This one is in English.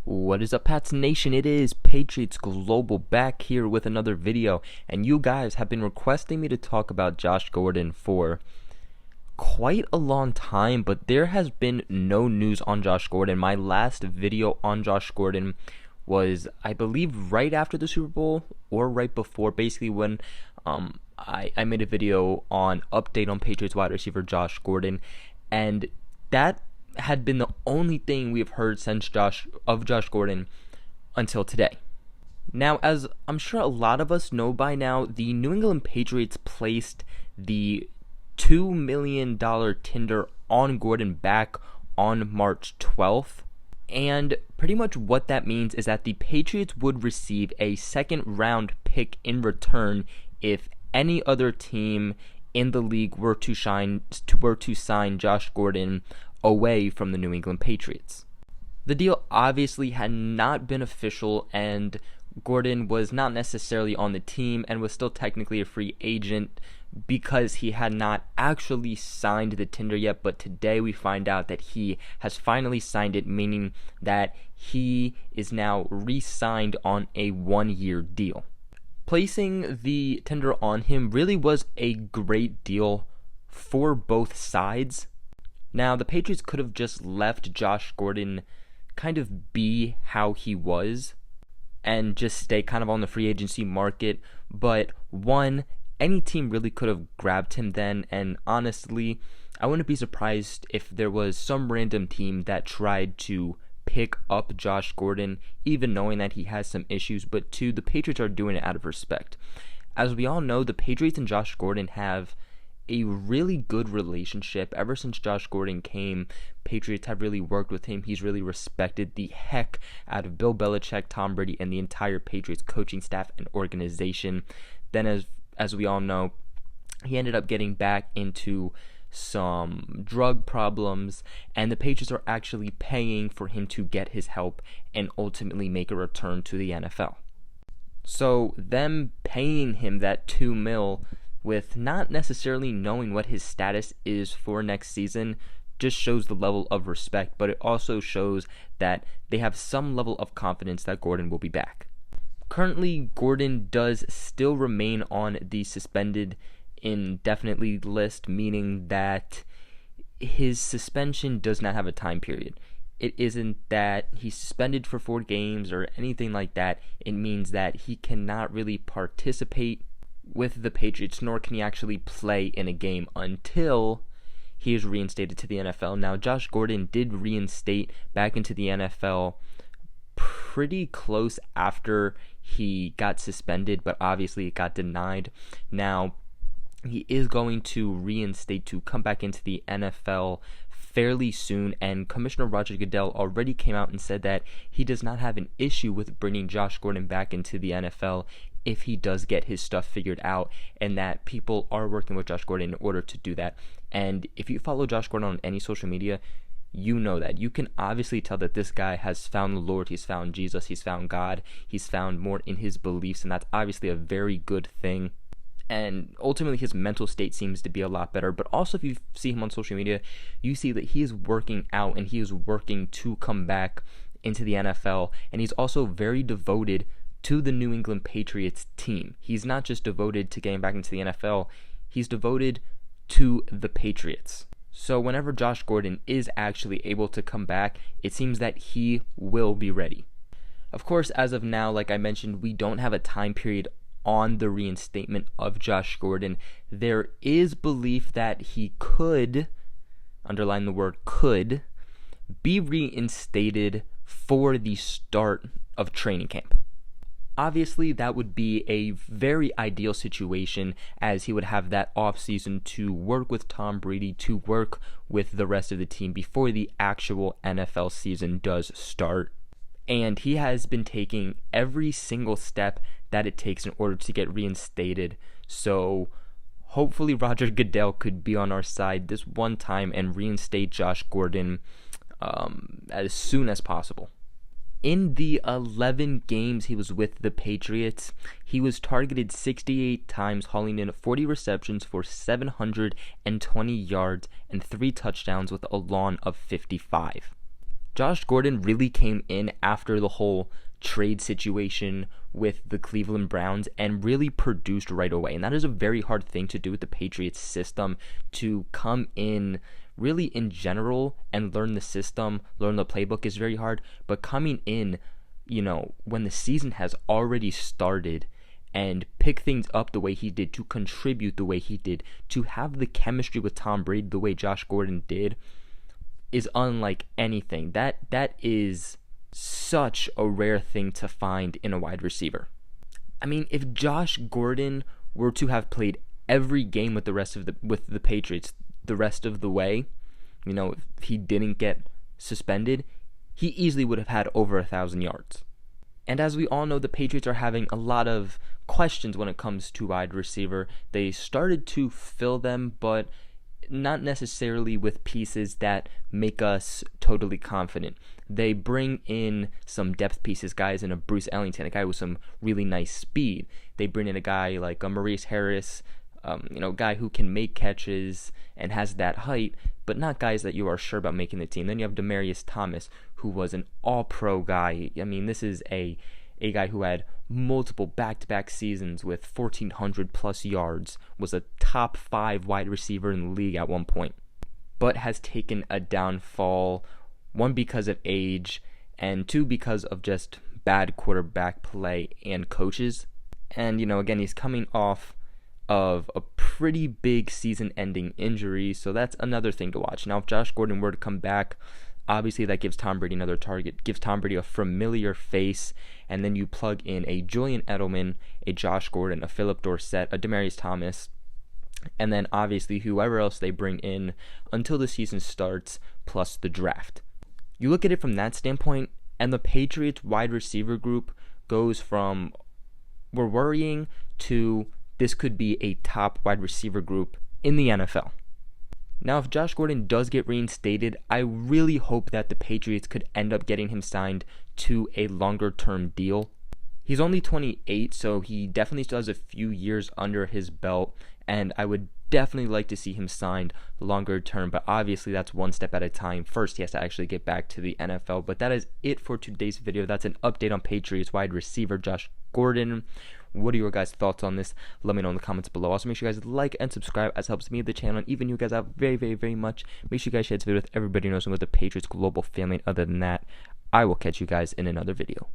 What is up, Pats Nation? It is Patriots Global back here with another video, and you guys have been requesting me to talk about Josh Gordon for quite a long time, but there has been no news on Josh Gordon. My last video on Josh Gordon was, I believe, right after the Super Bowl or right before, basically when I made a video on update on Patriots wide receiver Josh Gordon, and that had been the only thing we've heard since Josh Gordon until today. Now, as I'm sure a lot of us know by now, the New England Patriots placed the $2 million tender on Gordon back on March 12th. And pretty much what that means is that the Patriots would receive a second round pick in return if any other team in the league were to sign Josh Gordon away from the New England Patriots. The deal obviously had not been official, and Gordon was not necessarily on the team and was still technically a free agent because he had not actually signed the tender yet. But today we find out that he has finally signed it, meaning that he is now re-signed on a 1-year deal. Placing the tender on him really was a great deal for both sides. Now, the Patriots could have just left Josh Gordon kind of be how he was and just stay kind of on the free agency market, but one, any team really could have grabbed him then, and honestly, I wouldn't be surprised if there was some random team that tried to pick up Josh Gordon, even knowing that he has some issues, but two, the Patriots are doing it out of respect. As we all know, the Patriots and Josh Gordon have a really good relationship. Ever since Josh Gordon came, Patriots have really worked with him. He's really respected the heck out of Bill Belichick, Tom Brady, and the entire Patriots coaching staff and organization. Then, as we all know, he ended up getting back into some drug problems, and the Patriots are actually paying for him to get his help and ultimately make a return to the NFL. So them paying him that $2 million with not necessarily knowing what his status is for next season just shows the level of respect, but it also shows that they have some level of confidence that Gordon will be back. Currently, Gordon does still remain on the suspended indefinitely list, meaning that his suspension does not have a time period. It isn't that he's suspended for 4 games or anything like that. It means that he cannot really participate with the Patriots, nor can he actually play in a game until he is reinstated to the NFL. Now, Josh Gordon did reinstate back into the NFL pretty close after he got suspended, but obviously it got denied. Now, he is going to reinstate to come back into the NFL fairly soon, and Commissioner Roger Goodell already came out and said that he does not have an issue with bringing Josh Gordon back into the NFL if he does get his stuff figured out, and that people are working with Josh Gordon in order to do that. And if you follow Josh Gordon on any social media, you know that. You can obviously tell that this guy has found the Lord, he's found Jesus, he's found God, he's found more in his beliefs, and that's obviously a very good thing. And ultimately, his mental state seems to be a lot better. But also, if you see him on social media, you see that he is working out and he is working to come back into the NFL. And he's also very devoted to the New England Patriots team. He's not just devoted to getting back into the NFL, he's devoted to the Patriots. So whenever Josh Gordon is actually able to come back, it seems that he will be ready. Of course, as of now, like I mentioned, we don't have a time period on the reinstatement of Josh Gordon. There is belief that he could, underline the word could, be reinstated for the start of training camp. Obviously, that would be a very ideal situation, as he would have that offseason to work with Tom Brady, to work with the rest of the team before the actual NFL season does start. And he has been taking every single step that it takes in order to get reinstated. So hopefully Roger Goodell could be on our side this one time and reinstate Josh Gordon as soon as possible. In the 11 games he was with the Patriots, he was targeted 68 times, hauling in 40 receptions for 720 yards and 3 touchdowns with a lawn of 55. Josh Gordon really came in after the whole trade situation with the Cleveland Browns and really produced right away. And that is a very hard thing to do with the Patriots system, to come in really in general and learn the system, learn the playbook is very hard. But coming in, when the season has already started and pick things up the way he did, to contribute the way he did, to have the chemistry with Tom Brady the way Josh Gordon did, is unlike anything. That is such a rare thing to find in a wide receiver. I mean, if Josh Gordon were to have played every game with the Patriots the rest of the way, if he didn't get suspended, he easily would have had over 1,000 yards. And as we all know, the Patriots are having a lot of questions when it comes to wide receiver. They started to fill them, but not necessarily with pieces that make us totally confident. They bring in some depth pieces, guys in a Bruce Ellington, a guy with some really nice speed. They bring in a guy like a Maurice Harris, a guy who can make catches and has that height, but not guys that you are sure about making the team. Then you have Demaryius Thomas, who was an all-pro guy. I mean, this is a guy who had multiple back-to-back seasons with 1,400 plus yards, was a top 5 wide receiver in the league at one point, but has taken a downfall, one because of age, and two because of just bad quarterback play and coaches. And, again, he's coming off of a pretty big season-ending injury, so that's another thing to watch. Now, if Josh Gordon were to come back, obviously that gives Tom Brady another target, gives Tom Brady a familiar face, and then you plug in a Julian Edelman, a Josh Gordon, a Philip Dorsett, a Demaryius Thomas, and then obviously whoever else they bring in until the season starts, plus the draft. You look at it from that standpoint, and the Patriots wide receiver group goes from we're worrying to this could be a top wide receiver group in the NFL. Now, if Josh Gordon does get reinstated, I really hope that the Patriots could end up getting him signed to a longer-term deal. He's only 28, so he definitely still has a few years under his belt, and I would definitely like to see him signed longer term, but obviously that's one step at a time. First, he has to actually get back to the NFL. But that is it for today's video. That's an update on Patriots wide receiver Josh Gordon. What are your guys' thoughts on this? Let me know in the comments below. Also, make sure you guys like and subscribe, as it helps me, the channel, and even you guys out very, very, very much. Make sure you guys share this video with everybody who knows with the Patriots global family. And other than that, I will catch you guys in another video.